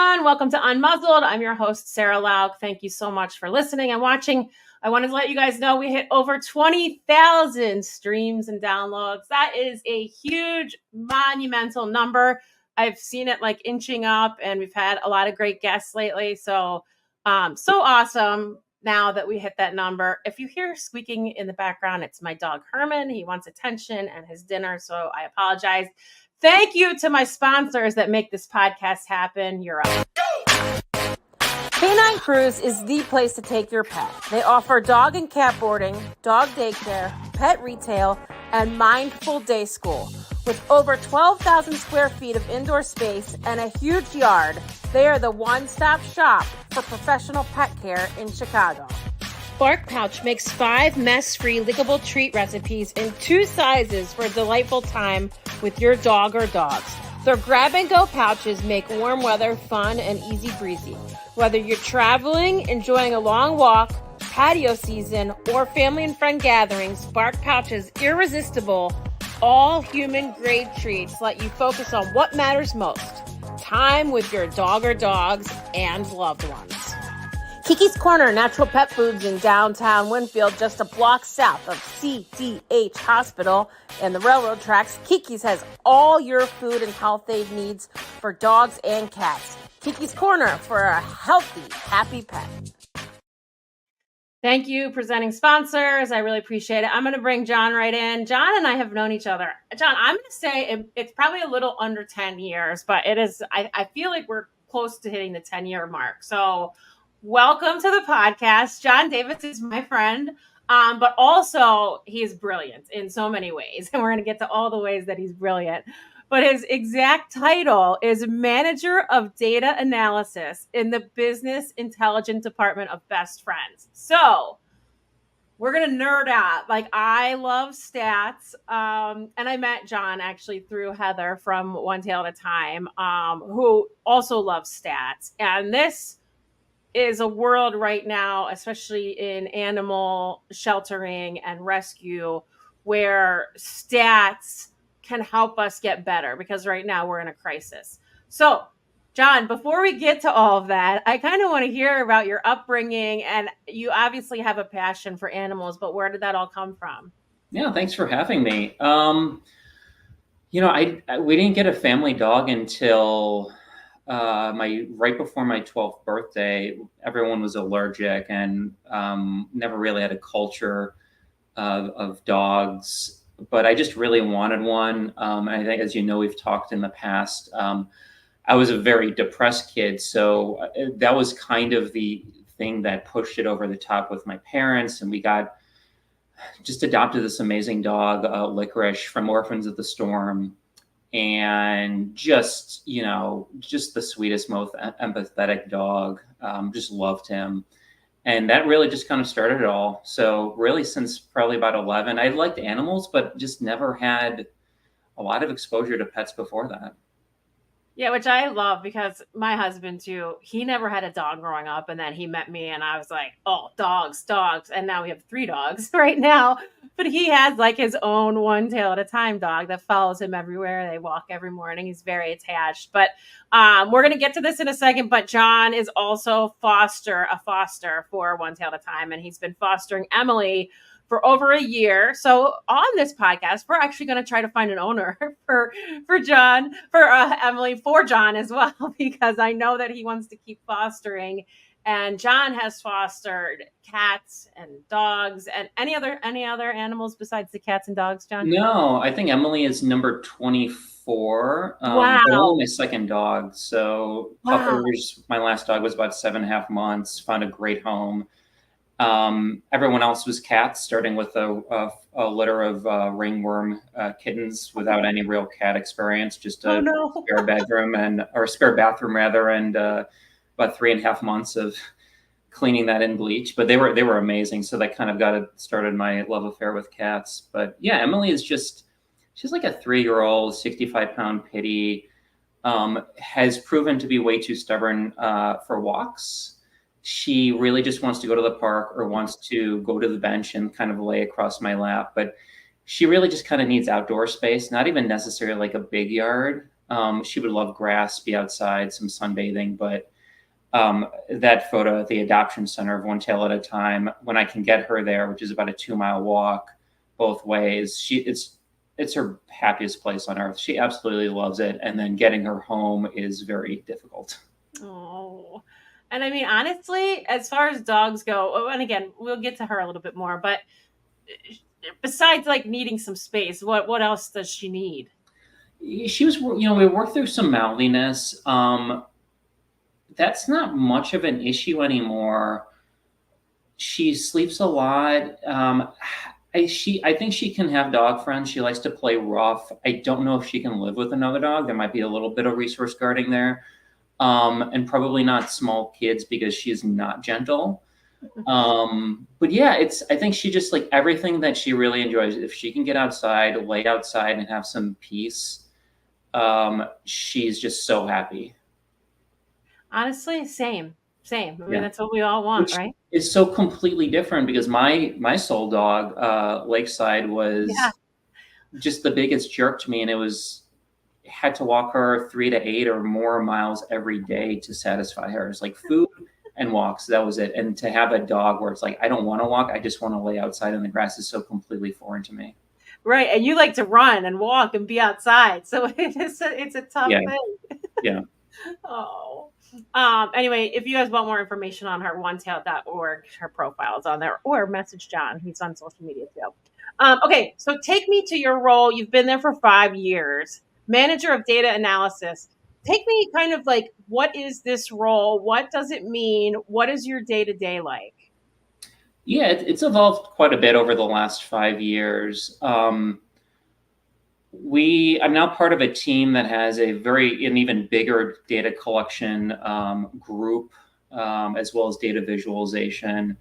everyone. Welcome to Unmuzzled. I'm your host, Sarah Lauk. Thank you so much for listening and watching. I wanted to let you guys know we hit over 20,000 streams and downloads. That is a huge, monumental number. I've seen it like inching up, and we've had a lot of great guests lately. So awesome now that we hit that number. If you hear squeaking in the background, it's my dog Herman. He wants attention and his dinner, so I apologize. Thank you to my sponsors that make this podcast happen. You're up. Canine Cruise is the place to take your pet. They offer dog and cat boarding, dog daycare, pet retail, and mindful day school. With over 12,000 square feet of indoor space and a huge yard, they are the one-stop shop for professional pet care in Chicago. Bark Pouch makes 5 mess-free lickable treat recipes in 2 sizes for a delightful time with your dog or dogs. Their grab-and-go pouches make warm weather fun and easy breezy. Whether you're traveling, enjoying a long walk, patio season, or family and friend gatherings, Bark Pouch's irresistible, all-human-grade treats let you focus on what matters most: time with your dog or dogs and loved ones. Kiki's Corner Natural Pet Foods in downtown Winfield, just a block south of CDH Hospital and the railroad tracks. Kiki's has all your food and health aid needs for dogs and cats. Kiki's Corner for a healthy, happy pet. Thank you, presenting sponsors. I really appreciate it. I'm going to bring John right in. John and I have known each other. John, I'm going to say it's probably a little under 10 years, but it is. I feel like we're close to hitting the 10-year mark. So welcome to the podcast. John Davis is my friend, but also he is brilliant in so many ways. And we're going to get to all the ways that he's brilliant. But his exact title is Manager of Data Analysis in the Business Intelligence Department of Best Friends. So we're going to nerd out. Like, I love stats. And I met John actually through Heather from One Tail at a Time, who also loves stats. And this is a world right now, especially in animal sheltering and rescue, where stats can help us get better, because right now we're in a crisis. So, John, before we get to all of that, I kind of want to hear about your upbringing, and you obviously have a passion for animals, but where did that all come from? Yeah, thanks for having me. We didn't get a family dog until right before my 12th birthday. Everyone was allergic, and never really had a culture of dogs. But I just really wanted one. And I think, as you know, we've talked in the past. I was a very depressed kid, so that was kind of the thing that pushed it over the top with my parents, and we just adopted this amazing dog, Licorice, from Orphans of the Storm. And just the sweetest, most empathetic dog. Just loved him. And that really just kind of started it all. So really, since probably about 11, I liked animals, but just never had a lot of exposure to pets before that. Yeah, which I love, because my husband too, he never had a dog growing up, and then he met me and I was like, oh, dogs. And now we have 3 dogs right now, but he has like his own One Tail at a Time dog that follows him everywhere. They walk every morning. He's very attached, but we're going to get to this in a second. But John is also a foster for One Tail at a Time, and he's been fostering Emily for over a year. So on this podcast, we're actually going to try to find an owner for Emily, for John as well, because I know that he wants to keep fostering. And John has fostered cats and dogs, and any other animals besides the cats and dogs, John? No, I think Emily is number 24. Wow. But only my second dog. So Puppers, my last dog, was about 7.5 months, found a great home. Everyone else was cats, starting with a litter of ringworm kittens without any real cat experience, just a spare bathroom rather, and about 3.5 months of cleaning that in bleach. But they were amazing, so that kind of started my love affair with cats. But yeah, Emily is she's like a 3-year-old, 65-pound pitty. Has proven to be way too stubborn for walks. She really just wants to go to the park or wants to go to the bench and kind of lay across my lap. But she really just kind of needs outdoor space, not even necessarily like a big yard. She would love grass, be outside, some sunbathing, but that photo at the adoption center of One Tail at a Time, when I can get her there, which is about a 2-mile walk both ways, it's her happiest place on earth. She absolutely loves it. And then getting her home is very difficult. Oh, and I mean, honestly, as far as dogs go, and again, we'll get to her a little bit more, but besides like needing some space, what else does she need? She was, we worked through some mouthiness. That's not much of an issue anymore. She sleeps a lot. I think she can have dog friends. She likes to play rough. I don't know if she can live with another dog. There might be a little bit of resource guarding there. And probably not small kids because she is not gentle. But yeah, I think she just like everything that she really enjoys. If she can get outside, lay outside and have some peace, she's just so happy. Honestly, same. I mean, Yeah. that's what we all want, Which right? is so completely different because my soul dog, Lakeside, Yeah. was just the biggest jerk to me, and had to walk her 3 to 8 or more miles every day to satisfy her. It's like food and walks. That was it. And to have a dog where it's like, I don't want to walk, I just want to lay outside in the grass is so completely foreign to me. Right. And you like to run and walk and be outside. So it's a tough Yeah. thing. Yeah. Oh. Anyway, if you guys want more information on her, onetail.org, her profile is on there, or message John. He's on social media too. Okay, so take me to your role. You've been there for 5 years, manager of data analysis. Take me kind of like, what is this role? What does it mean? What is your day to day like? Yeah, it's evolved quite a bit over the last 5 years. I'm now part of a team that has an even bigger data collection group, as well as data visualization.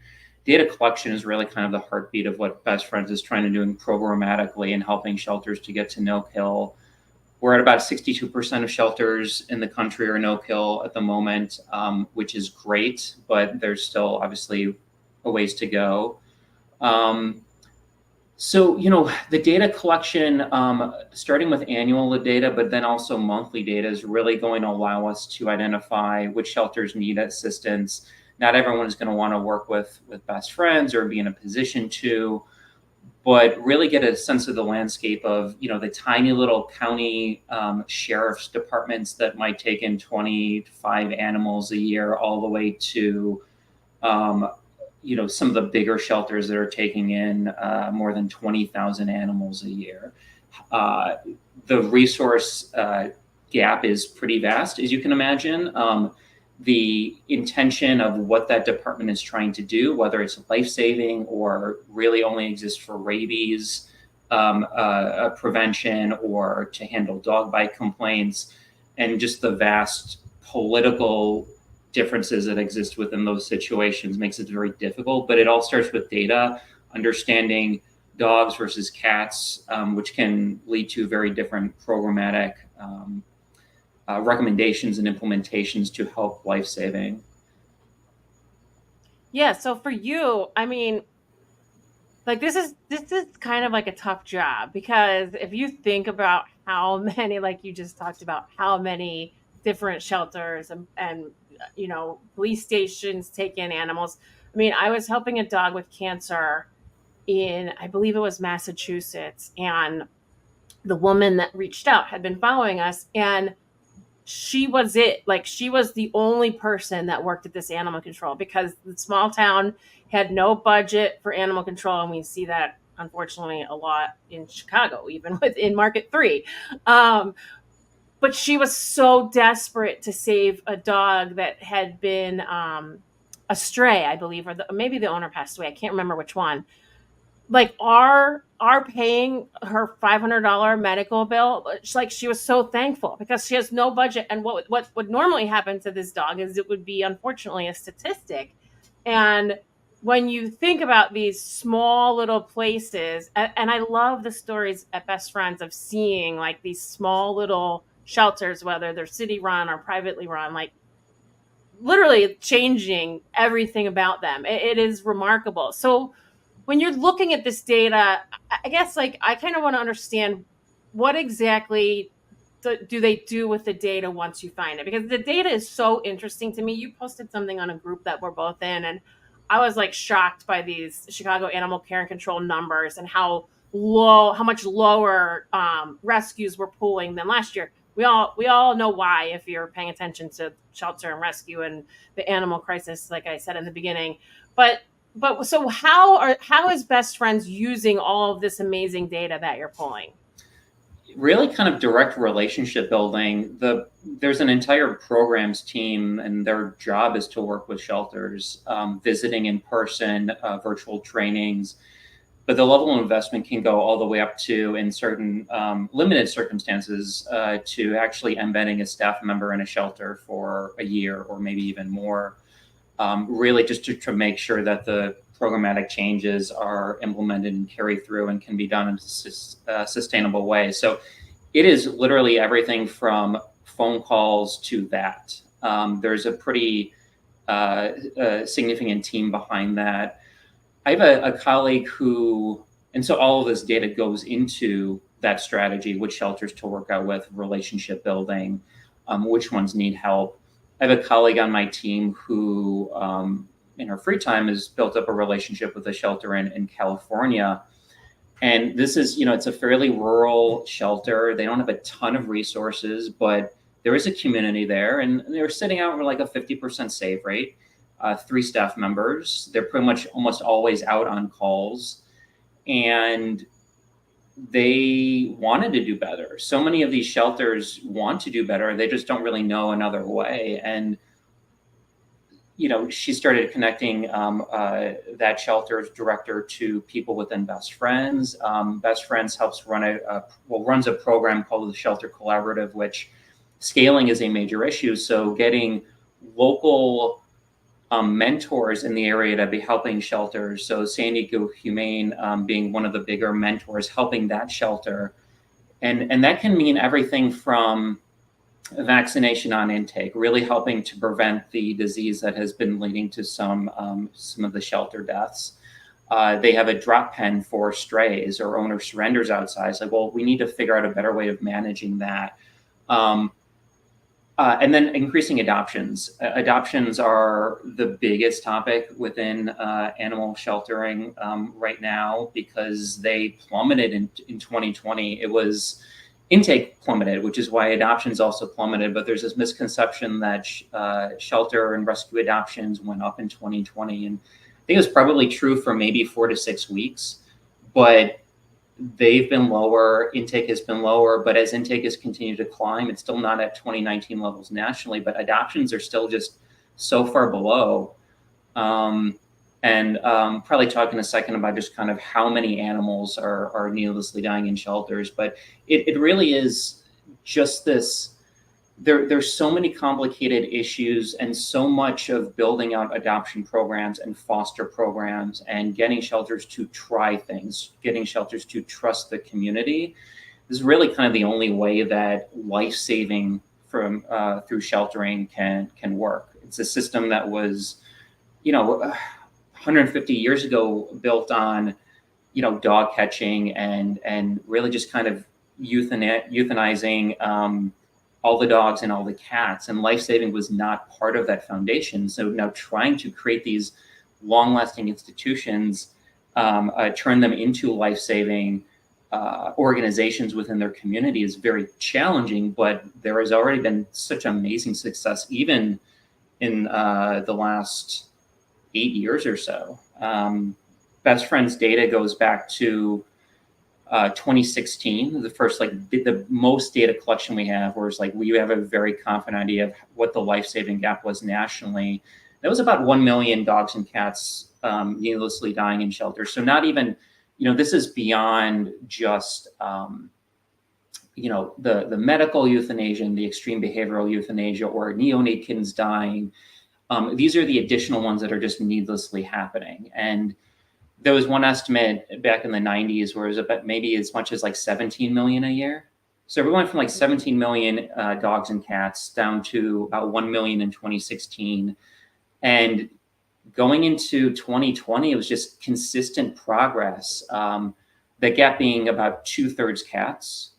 Data collection is really kind of the heartbeat of what Best Friends is trying to do programmatically and helping shelters to get to no kill. We're at about 62% of shelters in the country are no kill at the moment, which is great, but there's still obviously a ways to go. So, the data collection, starting with annual data, but then also monthly data, is really going to allow us to identify which shelters need assistance. Not everyone is going to want to work with Best Friends or be in a position to, but really get a sense of the landscape of, the tiny little county sheriff's departments that might take in 25 animals a year, all the way to some of the bigger shelters that are taking in more than 20,000 animals a year. The resource gap is pretty vast, as you can imagine. The intention of what that department is trying to do, whether it's life-saving or really only exists for rabies prevention or to handle dog bite complaints, and just the vast political differences that exist within those situations makes it very difficult. But it all starts with data, understanding dogs versus cats, which can lead to very different programmatic recommendations and implementations to help life saving. Yeah. So for you, I mean, like this is kind of like a tough job, because if you think about how many, like you just talked about, how many different shelters and police stations take in animals. I mean, I was helping a dog with cancer in, I believe it was Massachusetts, and the woman that reached out had been following us, and she was the only person that worked at this animal control, because the small town had no budget for animal control. And we see that unfortunately a lot in Chicago, even within Market 3. But she was so desperate to save a dog that had been a stray, I believe, or maybe the owner passed away. I can't remember which one. Like our paying her $500 medical bill, like she was so thankful because she has no budget. And what would normally happen to this dog is it would be, unfortunately, a statistic. And when you think about these small little places, and I love the stories at Best Friends of seeing like these small little shelters, whether they're city run or privately run, like literally changing everything about them. It is remarkable. So when you're looking at this data, I guess like I kind of want to understand what exactly do they do with the data once you find it? Because the data is so interesting to me. You posted something on a group that we're both in, and I was like shocked by these Chicago Animal Care and Control numbers and how much lower rescues were pulling than last year. We all know why if you're paying attention to shelter and rescue and the animal crisis, like I said in the beginning. But so how is Best Friends using all of this amazing data that you're pulling? Really kind of direct relationship building. There's an entire programs team, and their job is to work with shelters, visiting in person, virtual trainings. But the level of investment can go all the way up to, in certain limited circumstances, to actually embedding a staff member in a shelter for a year or maybe even more. Really just to make sure that the programmatic changes are implemented and carry through and can be done in a sustainable way. So it is literally everything from phone calls to that. There's a pretty significant team behind that. I have a colleague who, and so all of this data goes into that strategy, which shelters to work out with, relationship building, which ones need help. I have a colleague on my team who, in her free time, has built up a relationship with a shelter in California. And this is, it's a fairly rural shelter. They don't have a ton of resources, but there is a community there. And they're sitting out with like a 50% save rate, 3 staff members. They're pretty much almost always out on calls. And they wanted to do better. So many of these shelters want to do better. They just don't really know another way. And, she started connecting that shelter's director to people within Best Friends. Best Friends helps runs a program called the Shelter Collaborative, which scaling is a major issue. So getting local mentors in the area to be helping shelters. So San Diego Humane being one of the bigger mentors, helping that shelter. And that can mean everything from vaccination on intake, really helping to prevent the disease that has been leading to some of the shelter deaths. They have a drop pen for strays or owner surrenders outside. It's like, well, we need to figure out a better way of managing that. And then increasing adoptions. Adoptions are the biggest topic within animal sheltering right now because they plummeted in 2020. It was intake plummeted, which is why adoptions also plummeted. But there's this misconception that shelter and rescue adoptions went up in 2020. And I think it was probably true for maybe 4 to 6 weeks. But they've been lower, intake has been lower, but as intake has continued to climb, it's still not at 2019 levels nationally, but adoptions are still just so far below. And probably talk in a second about just kind of how many animals are needlessly dying in shelters, but it really is just this. There's so many complicated issues and so much of building out adoption programs and foster programs and getting shelters to try things, getting shelters to trust the community is really kind of the only way that life-saving from through sheltering can work. It's a system that was, 150 years ago built on, dog catching and really just kind of euthanizing all the dogs and all the cats, and life-saving was not part of that foundation. So now trying to create these long-lasting institutions, turn them into life-saving organizations within their community is very challenging, but there has already been such amazing success, even in the last 8 years or so. Best Friends data goes back to 2016, the first, the most data collection we have, where it's like we have a very confident idea of what the life-saving gap was nationally. That was about 1 million dogs and cats needlessly dying in shelters. So not even, this is beyond just, the medical euthanasia and the extreme behavioral euthanasia or neonate kittens dying. These are the additional ones that are just needlessly happening. And there was one estimate back in the 90s where it was about maybe as much as 17 million a year. So we went from 17 million dogs and cats down to about 1 million in 2016. And going into 2020, it was just consistent progress. The gap being about 2/3 cats.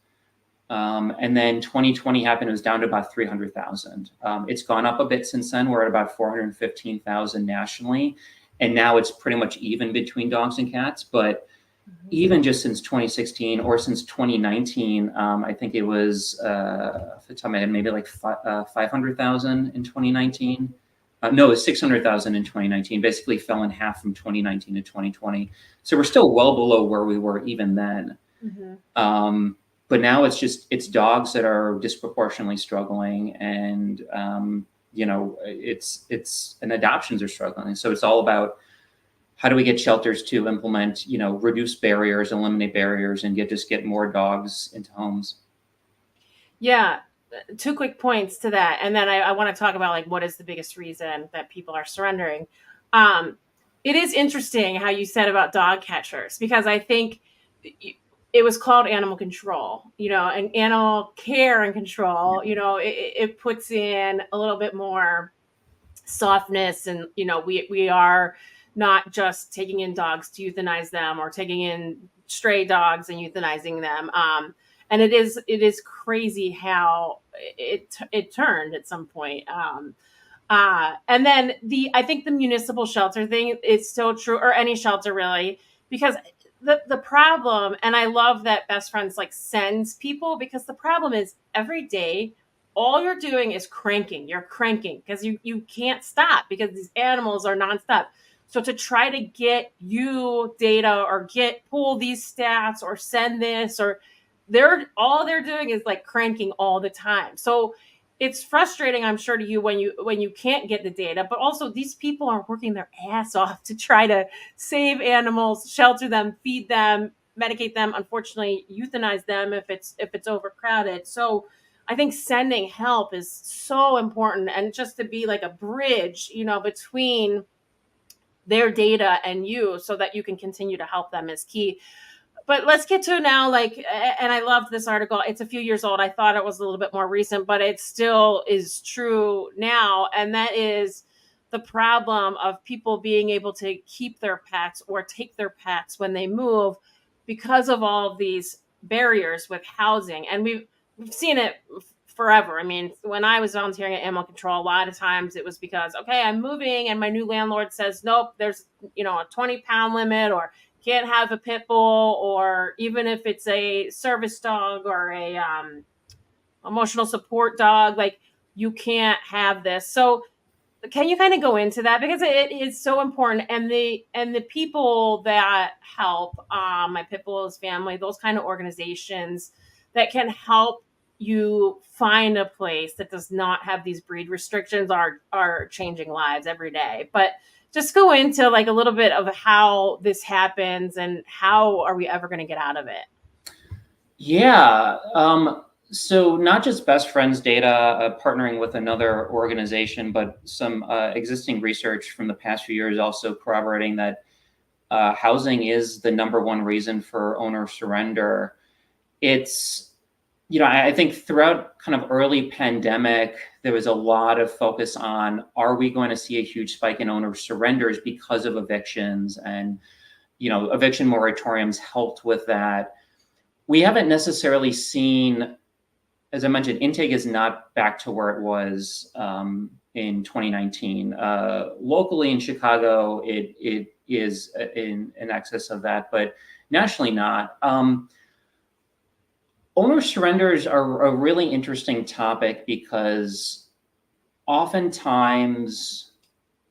And then 2020 happened, it was down to about 300,000. It's gone up a bit since then. We're at about 415,000 nationally. And now it's pretty much even between dogs and cats. But even just since 2016 or since 2019, I think it was, off the top of my head, maybe like 500,000 in 2019. No, it was 600,000 in 2019, basically fell in half from 2019 to 2020. So we're still well below where we were even then. But now it's dogs that are disproportionately struggling, and and adoptions are struggling. So it's all about how do we get shelters to implement, reduce barriers, eliminate barriers, and get more dogs into homes. Yeah. 2 quick points to that. And then I want to talk about like what is the biggest reason that people are surrendering. It is interesting how you said about dog catchers, because I think it was called animal control, and animal care and control, it puts in a little bit more softness, and we are not just taking in dogs to euthanize them or taking in stray dogs and euthanizing them. And it is crazy how it turned at some point. And then I think the municipal shelter thing is so true, or any shelter really, because the problem, and I love that Best Friends like sends people, because the problem is every day all you're doing is cranking. You're cranking because you can't stop, because these animals are nonstop. So to try to get you data or pull these stats or send this, or all they're doing is like cranking all the time. So it's frustrating, I'm sure, to you when you can't get the data, but also these people are working their ass off to try to save animals, shelter them, feed them, medicate them, unfortunately euthanize them if it's overcrowded. So I think sending help is so important, and just to be like a bridge, between their data and you, so that you can continue to help them, is key. But let's get to now, and I love this article. It's a few years old. I thought it was a little bit more recent, but it still is true now. And that is the problem of people being able to keep their pets or take their pets when they move, because of all of these barriers with housing. And we've seen it forever. I mean, when I was volunteering at animal control, a lot of times it was because, okay, I'm moving and my new landlord says, nope, there's, a 20-pound limit, or can't have a pit bull, or even if it's a service dog or a emotional support dog, like you can't have this. So can you kind of go into that, because it is so important, and the people that help, my pit bull's family, those kind of organizations that can help you find a place that does not have these breed restrictions are changing lives every day. But just go into like a little bit of how this happens and how are we ever going to get out of it? Yeah. So not just Best Friends data, partnering with another organization, but some existing research from the past few years also corroborating that housing is the number one reason for owner surrender. It's, I think throughout kind of early pandemic, there was a lot of focus on, are we going to see a huge spike in owner surrenders because of evictions? And, eviction moratoriums helped with that. We haven't necessarily seen, as I mentioned, intake is not back to where it was in 2019. Locally in Chicago, it is in excess of that, but nationally not. Owner surrenders are a really interesting topic, because oftentimes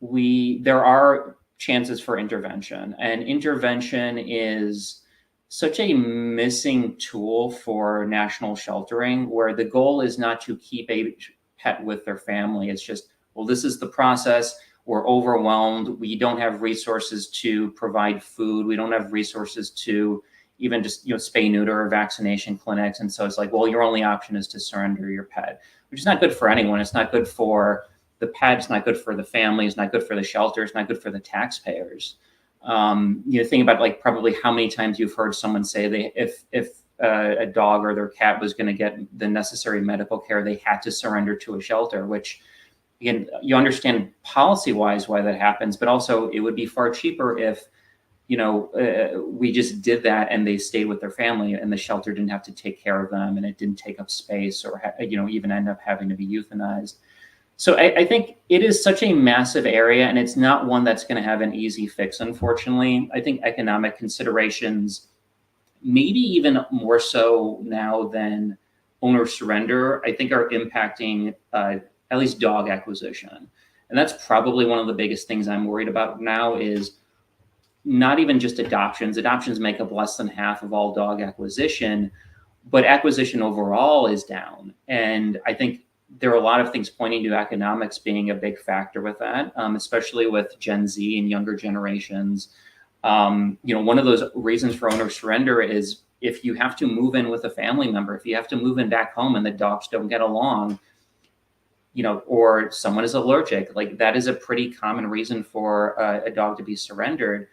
there are chances for intervention, and intervention is such a missing tool for national sheltering, where the goal is not to keep a pet with their family. It's just, well, this is the process. We're overwhelmed. We don't have resources to provide food. We don't have resources to even just, spay, neuter, or vaccination clinics. And so it's like, well, your only option is to surrender your pet, which is not good for anyone. It's not good for the pet. It's not good for the family. It's not good for the shelter. It's not good for the taxpayers. Think about like probably how many times you've heard someone say if a dog or their cat was going to get the necessary medical care, they had to surrender to a shelter, which, again, you understand policy-wise why that happens, but also it would be far cheaper if we just did that and they stayed with their family and the shelter didn't have to take care of them and it didn't take up space or, even end up having to be euthanized. So I think it is such a massive area and it's not one that's going to have an easy fix, unfortunately. I think economic considerations, maybe even more so now than owner surrender, I think are impacting at least dog acquisition. And that's probably one of the biggest things I'm worried about now is not even just adoptions. Adoptions make up less than half of all dog acquisition, but acquisition overall is down. And I think there are a lot of things pointing to economics being a big factor with that, especially with Gen Z and younger generations. One of those reasons for owner surrender is if you have to move in with a family member, if you have to move in back home and the dogs don't get along, or someone is allergic, like that is a pretty common reason for a dog to be surrendered.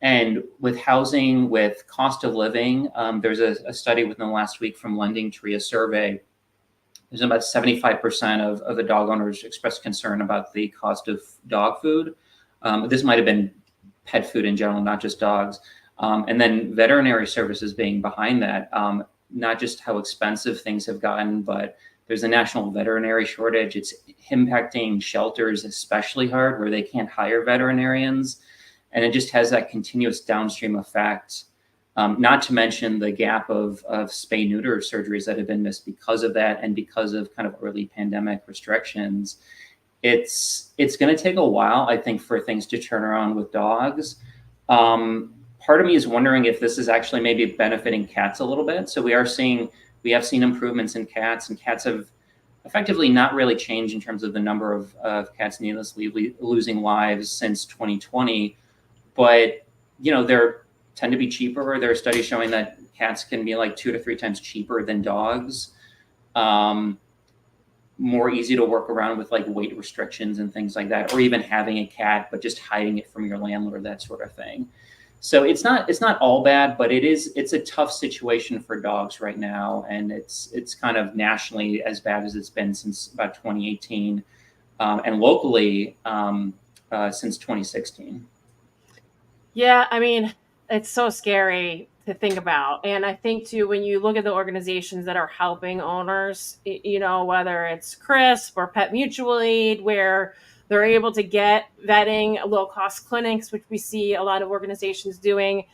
And with housing, with cost of living, there's a study within the last week from Lending Tree, a survey. There's about 75% of the dog owners expressed concern about the cost of dog food. This might have been pet food in general, not just dogs. And then veterinary services being behind that, not just how expensive things have gotten, but there's a national veterinary shortage. It's impacting shelters especially hard where they can't hire veterinarians. And it just has that continuous downstream effect. Not to mention the gap of spay-neuter surgeries that have been missed because of that and because of kind of early pandemic restrictions. It's going to take a while, I think, for things to turn around with dogs. Part of me is wondering if this is actually maybe benefiting cats a little bit. So we have seen improvements in cats, and cats have effectively not really changed in terms of the number of cats needlessly losing lives since 2020. But, they're tend to be cheaper. There are studies showing that cats can be like 2 to 3 times cheaper than dogs. More easy to work around with like weight restrictions and things like that, or even having a cat, but just hiding it from your landlord, that sort of thing. So it's not all bad, but it's a tough situation for dogs right now. And it's kind of nationally as bad as it's been since about 2018, and locally since 2016. Yeah, I mean, it's so scary to think about. And I think too, when you look at the organizations that are helping owners, whether it's CRISP or Pet Mutual Aid, where they're able to get vetting, low cost clinics, which we see a lot of organizations doing,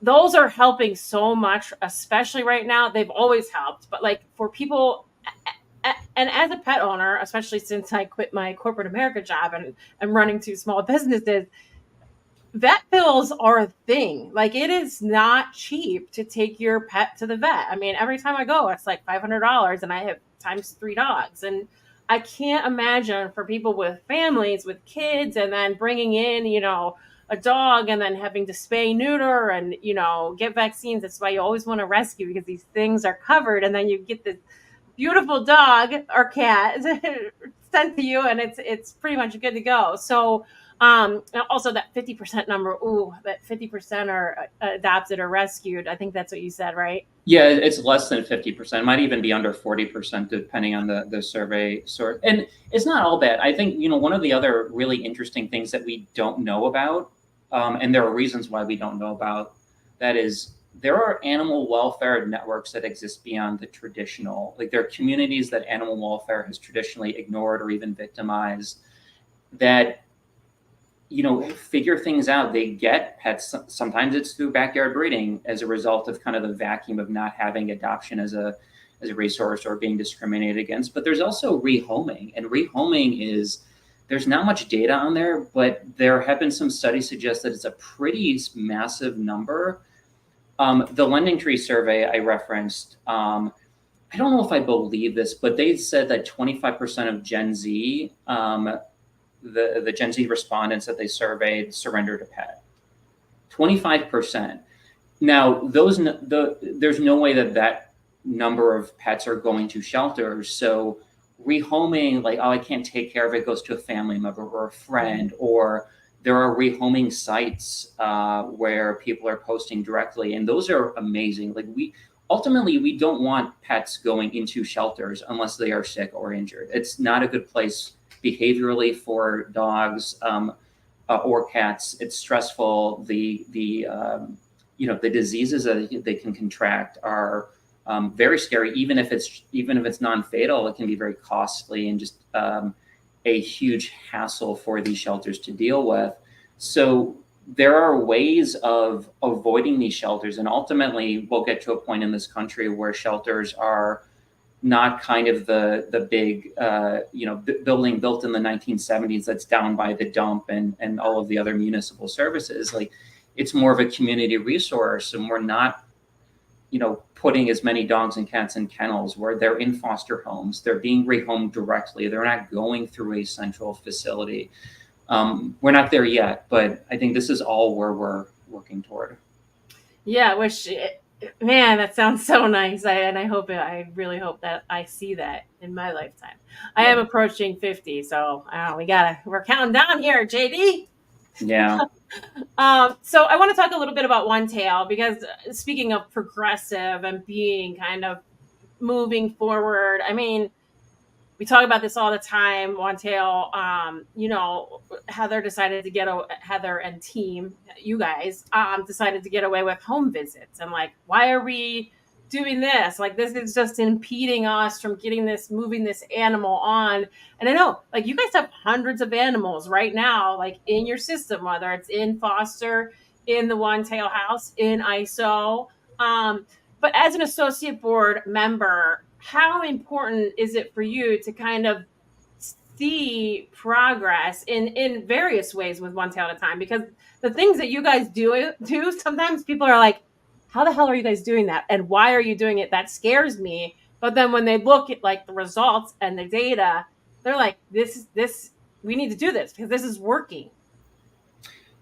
those are helping so much, especially right now. They've always helped, but like for people, and as a pet owner, especially since I quit my corporate America job and I'm running 2 small businesses, vet bills are a thing. Like it is not cheap to take your pet to the vet. I mean, every time I go, it's like $500 and I have times 3 dogs. And I can't imagine for people with families, with kids, and then bringing in, a dog and then having to spay, neuter, and, get vaccines. That's why you always want to rescue, because these things are covered. And then you get this beautiful dog or cat sent to you and it's pretty much good to go. So, also that 50% number, that 50% are adopted or rescued. I think that's what you said, right? Yeah, it's less than 50%. It might even be under 40%, depending on the survey sort. And it's not all bad. I think, one of the other really interesting things that we don't know about, and there are reasons why we don't know about, that is there are animal welfare networks that exist beyond the traditional, like there are communities that animal welfare has traditionally ignored or even victimized that figure things out. They get pets. Sometimes it's through backyard breeding as a result of kind of the vacuum of not having adoption as a resource or being discriminated against. But there's also rehoming, and rehoming there's not much data on there, but there have been some studies suggest that it's a pretty massive number. The Lending Tree survey I referenced, I don't know if I believe this, but they said that 25% of Gen Z, the Gen Z respondents that they surveyed surrendered a pet. 25%. Now, there's no way that number of pets are going to shelters. So rehoming, like, I can't take care of it, goes to a family member or a friend, or there are rehoming sites where people are posting directly, and those are amazing. Like ultimately, we don't want pets going into shelters unless they are sick or injured. It's not a good place behaviorally for dogs. or cats. It's stressful. The diseases that they can contract are very scary. Even if it's non-fatal, it can be very costly and just a huge hassle for these shelters to deal with. So there are ways of avoiding these shelters, and ultimately we'll get to a point in this country where shelters are not kind of the big building built in the 1970s that's down by the dump and all of the other municipal services. Like, it's more of a community resource, and we're not putting as many dogs and cats in kennels, where they're in foster homes, they're being rehomed directly, they're not going through a central facility. We're not there yet, but I think this is all where we're working toward. Yeah, man, that sounds so nice. I really hope that I see that in my lifetime. I am approaching 50, so we're counting down here, JD. Yeah. So I want to talk a little bit about One Tail, because speaking of progressive and being kind of moving forward, I mean, we talk about this all the time. One Tail, Heather and team, you guys, decided to get away with home visits. And like, why are we doing this? Like, this is just impeding us from moving this animal on. And I know, like, you guys have hundreds of animals right now, like in your system, whether it's in foster, in the One Tail house, in ISO. But as an associate board member, how important is it for you to kind of see progress in various ways with One Tail at a time? Because the things that you guys do, sometimes people are like, how the hell are you guys doing that? And why are you doing it? That scares me. But then when they look at like the results and the data, they're like, we need to do this because this is working.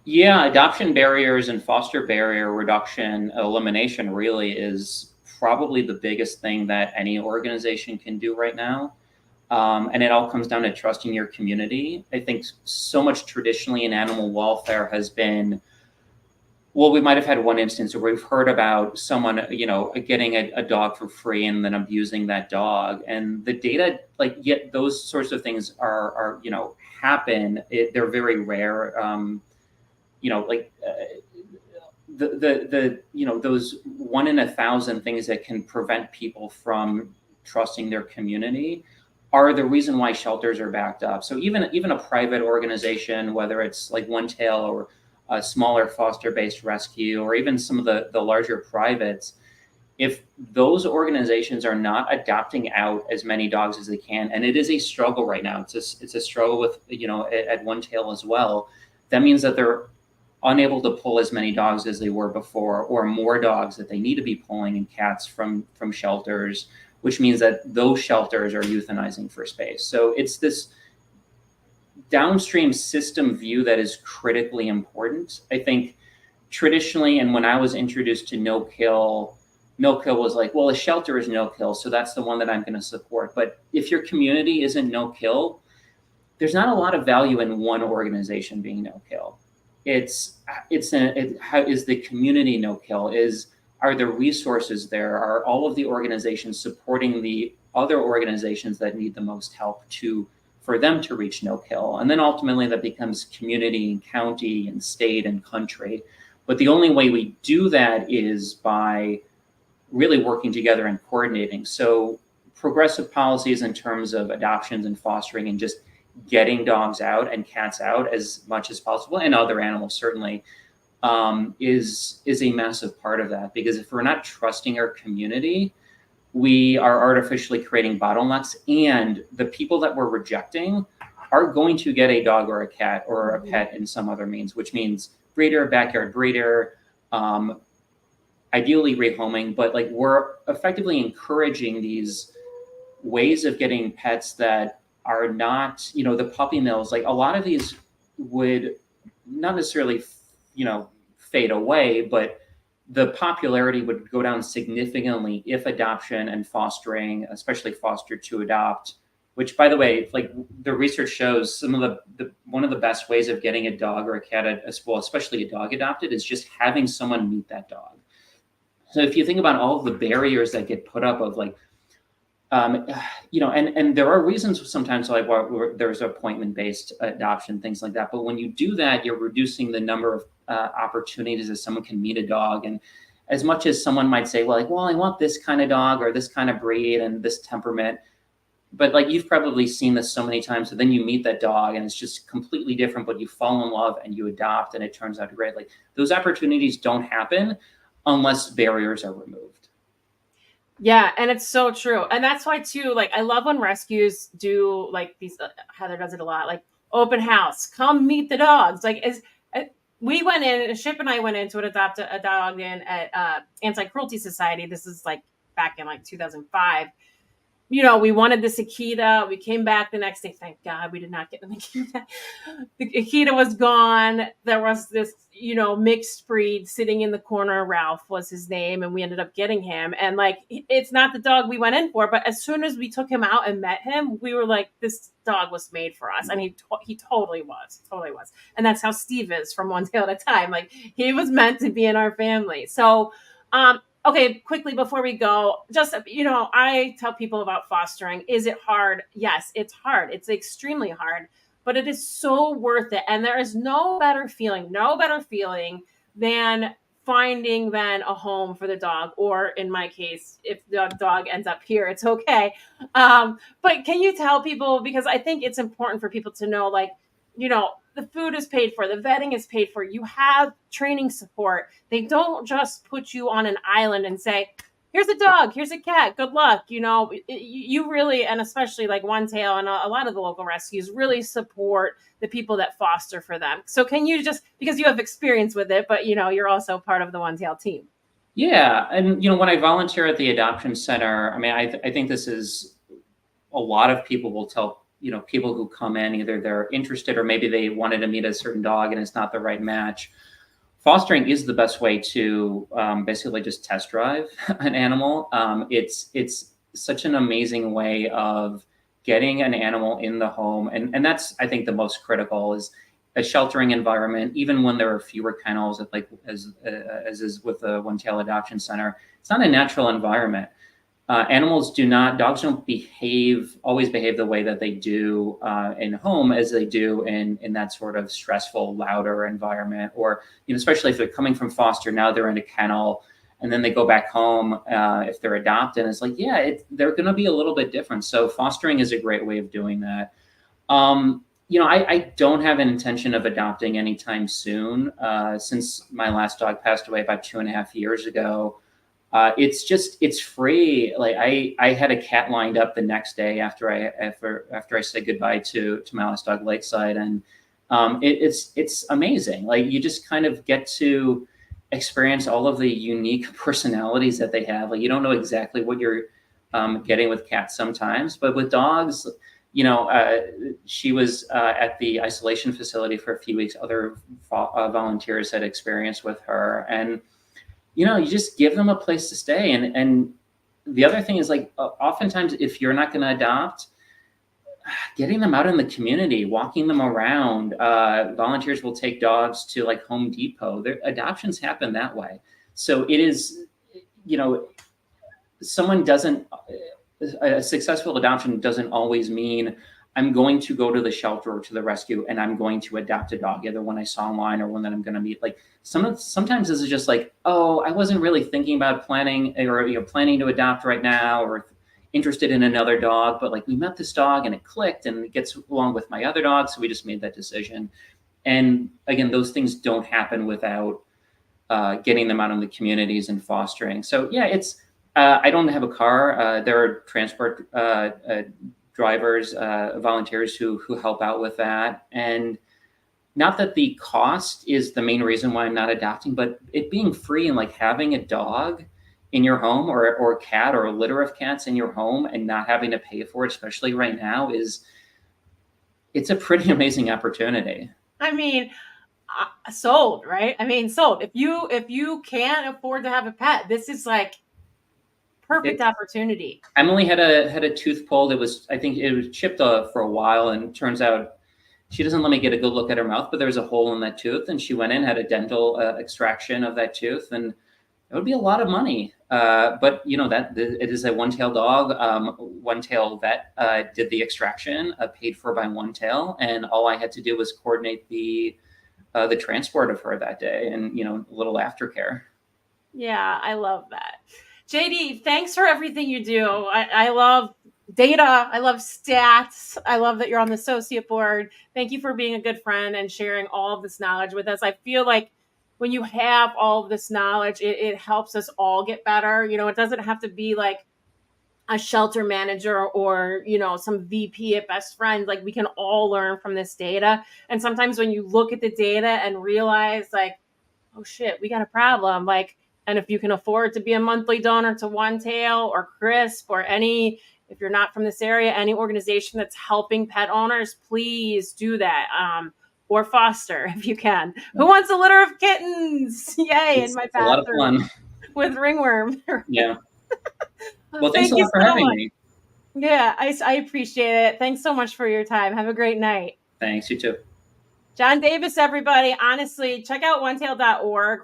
Yeah, adoption barriers and foster barrier reduction, elimination really is probably the biggest thing that any organization can do right now. And it all comes down to trusting your community. I think so much traditionally in animal welfare has been, well, we might have had one instance where we've heard about someone, getting a dog for free and then abusing that dog. And the data, like, yet those sorts of things are happen. They're very rare. Those 1 in 1,000 things that can prevent people from trusting their community are the reason why shelters are backed up. So even a private organization, whether it's like One Tail or a smaller foster-based rescue, or even some of the larger privates, if those organizations are not adopting out as many dogs as they can, and it is a struggle right now, it's a struggle with at One Tail as well. That means that they're unable to pull as many dogs as they were before, or more dogs that they need to be pulling, and cats from shelters, which means that those shelters are euthanizing for space. So it's this downstream system view that is critically important. I think traditionally, and when I was introduced to no kill was like, well, a shelter is no kill, so that's the one that I'm going to support. But if your community isn't no kill, there's not a lot of value in one organization being no kill. How is the community no kill? Are the resources there? Are all of the organizations supporting the other organizations that need the most help for them to reach no kill? And then ultimately that becomes community and county and state and country. But the only way we do that is by really working together and coordinating. So progressive policies in terms of adoptions and fostering and just getting dogs out and cats out as much as possible, and other animals certainly, is a massive part of that. Because if we're not trusting our community, we are artificially creating bottlenecks, and the people that we're rejecting are going to get a dog or a cat or a pet in some other means, which means breeder, backyard breeder, ideally rehoming. But like, we're effectively encouraging these ways of getting pets that are not, the puppy mills. Like, a lot of these would not necessarily, fade away, but the popularity would go down significantly if adoption and fostering, especially foster to adopt, which, by the way, like, the research shows some of one of the best ways of getting a dog or a cat, especially a dog adopted, is just having someone meet that dog. So if you think about all of the barriers that get put up of like, and there are reasons sometimes like where there's appointment-based adoption, things like that. But when you do that, you're reducing the number of opportunities that someone can meet a dog. And as much as someone might say, well, I want this kind of dog or this kind of breed and this temperament, but like you've probably seen this so many times, so then you meet that dog and it's just completely different, but you fall in love and you adopt and it turns out great. Like those opportunities don't happen unless barriers are removed. Yeah, and it's so true. And that's why too, like I love when rescues do like these Heather does it a lot, like open house, come meet the dogs. Like we went in, Ship and I went in to adopt a dog in at Anti-Cruelty Society. This is like back in like 2005. We wanted this Akita. We came back the next day. Thank God we did not get the Akita. The Akita was gone. There was this, mixed breed sitting in the corner. Ralph was his name, and we ended up getting him. And like, it's not the dog we went in for, but as soon as we took him out and met him, we were like, this dog was made for us. And he totally was. And that's how Steve is from One Tail at a Time. Like, he was meant to be in our family. So, okay, quickly before we go, just, I tell people about fostering. Is it hard? Yes, it's hard. It's extremely hard, but it is so worth it. And there is no better feeling than finding then a home for the dog, or in my case, if the dog ends up here, it's okay. But can you tell people, because I think it's important for people to know, like, the food is paid for, the vetting is paid for, you have training support. They don't just put you on an island and say, here's a dog, here's a cat, good luck. You really, and especially like One Tail and a lot of the local rescues really support the people that foster for them. So can you just, because you have experience with it, but you're also part of the One Tail team. Yeah. And, when I volunteer at the adoption center, I mean, I think this is, a lot of people will tell people who come in, either they're interested or maybe they wanted to meet a certain dog and it's not the right match. Fostering is the best way to basically just test drive an animal. It's such an amazing way of getting an animal in the home. And that's, I think, the most critical is a sheltering environment, even when there are fewer kennels, like as is with the One Tail Adoption Center. It's not a natural environment. Dogs don't always behave the way that they do in home as they do in that sort of stressful, louder environment. Or, especially if they're coming from foster, now they're in a kennel, and then they go back home if they're adopted. It's like, they're going to be a little bit different. So fostering is a great way of doing that. I don't have an intention of adopting anytime soon. Since my last dog passed away about 2.5 years ago. It's free. Like I had a cat lined up the next day after I said goodbye to my last dog, Lakeside. And it's amazing. Like you just kind of get to experience all of the unique personalities that they have. Like you don't know exactly what you're getting with cats sometimes, but with dogs, she was at the isolation facility for a few weeks. Other volunteers had experience with her, and you just give them a place to stay. And the other thing is, like, oftentimes if you're not going to adopt, getting them out in the community, walking them around, volunteers will take dogs to like Home Depot. Their adoptions happen that way. So it is, a successful adoption doesn't always mean I'm going to go to the shelter or to the rescue and I'm going to adopt a dog, either one I saw online or one that I'm going to meet. Like sometimes this is just like, oh, I wasn't really thinking about planning to adopt right now, or interested in another dog, but like we met this dog and it clicked and it gets along with my other dog. So we just made that decision. And again, those things don't happen without getting them out in the communities and fostering. So yeah, I don't have a car. There are transport drivers, volunteers who help out with that. And not that the cost is the main reason why I'm not adopting, but it being free and like having a dog in your home or a cat or a litter of cats in your home and not having to pay for it, especially right now, it's a pretty amazing opportunity. I mean, sold, right? I mean, sold. If you can't afford to have a pet, this is like perfect opportunity. Emily had a tooth pulled. I think it was chipped for a while, and turns out she doesn't let me get a good look at her mouth, but there was a hole in that tooth, and she went in, had a dental extraction of that tooth, and It would be a lot of money. But that it is a one-tail dog. One-tail vet did the extraction, paid for by One Tail, and all I had to do was coordinate the transport of her that day, and a little aftercare. Yeah, I love that. JD, thanks for everything you do. I love data. I love stats. I love that you're on the associate board. Thank you for being a good friend and sharing all of this knowledge with us. I feel like when you have all of this knowledge, it helps us all get better. It doesn't have to be like a shelter manager or, some VP at Best Friends. Like, we can all learn from this data. And sometimes when you look at the data and realize like, oh shit, we got a problem. Like, and if you can afford to be a monthly donor to One Tail or CRISP or if you're not from this area, any organization that's helping pet owners, please do that. Or foster if you can. Who wants a litter of kittens? Yay, in my bathroom. A lot of fun. With ringworm. Yeah. Well, thanks a lot for having me. Yeah, I appreciate it. Thanks so much for your time. Have a great night. Thanks, you too. John Davis, everybody. Honestly, check out onetail.org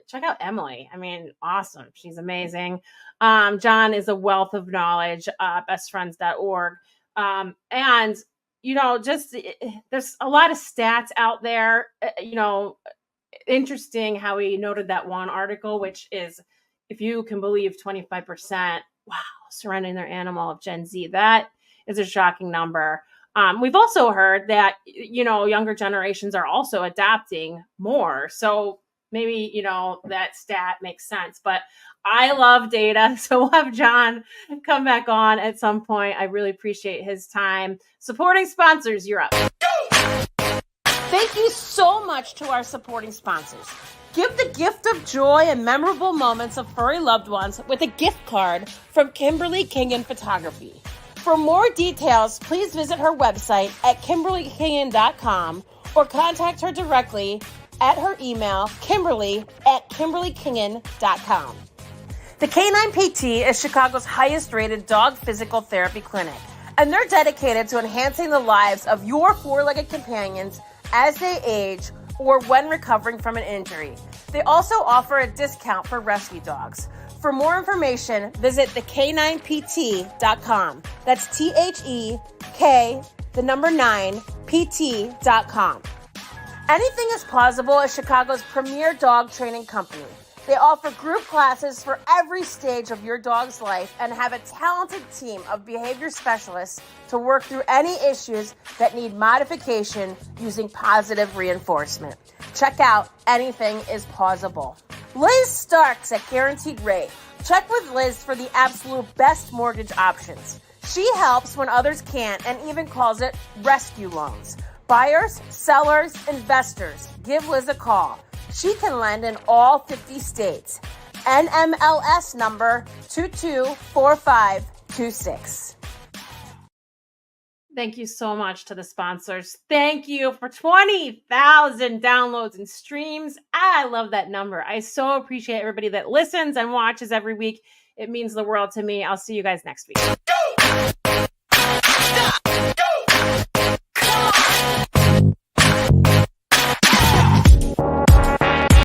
check out Emily. I mean, awesome. She's amazing. John is a wealth of knowledge, bestfriends.org. And, there's a lot of stats out there, interesting how he noted that one article, which is, if you can believe 25%, wow, surrendering their animal of Gen Z. That is a shocking number. We've also heard that, younger generations are also adapting more. So maybe, that stat makes sense. But I love data. So we'll have John come back on at some point. I really appreciate his time. Supporting sponsors, you're up. Thank you so much to our supporting sponsors. Give the gift of joy and memorable moments of furry loved ones with a gift card from Kimberly Kingen Photography. For more details, please visit her website at KimberlyKingen.com or contact her directly at her email, Kimberly@KimberlyKingen.com. The Canine PT is Chicago's highest rated dog physical therapy clinic, and they're dedicated to enhancing the lives of your four-legged companions as they age or when recovering from an injury. They also offer a discount for rescue dogs. For more information, visit thek9pt.com. That's THEK9pt.com. Anything is Plausible is Chicago's premier dog training company. They offer group classes for every stage of your dog's life and have a talented team of behavior specialists to work through any issues that need modification using positive reinforcement. Check out Anything is Plausible. Liz Starks at Guaranteed Rate. Check with Liz for the absolute best mortgage options. She helps when others can't and even calls it rescue loans. Buyers, sellers, investors, give Liz a call. She can lend in all 50 states. NMLS number 224526. Thank you so much to the sponsors. Thank you for 20,000 downloads and streams. I love that number. I so appreciate everybody that listens and watches every week. It means the world to me. I'll see you guys next week.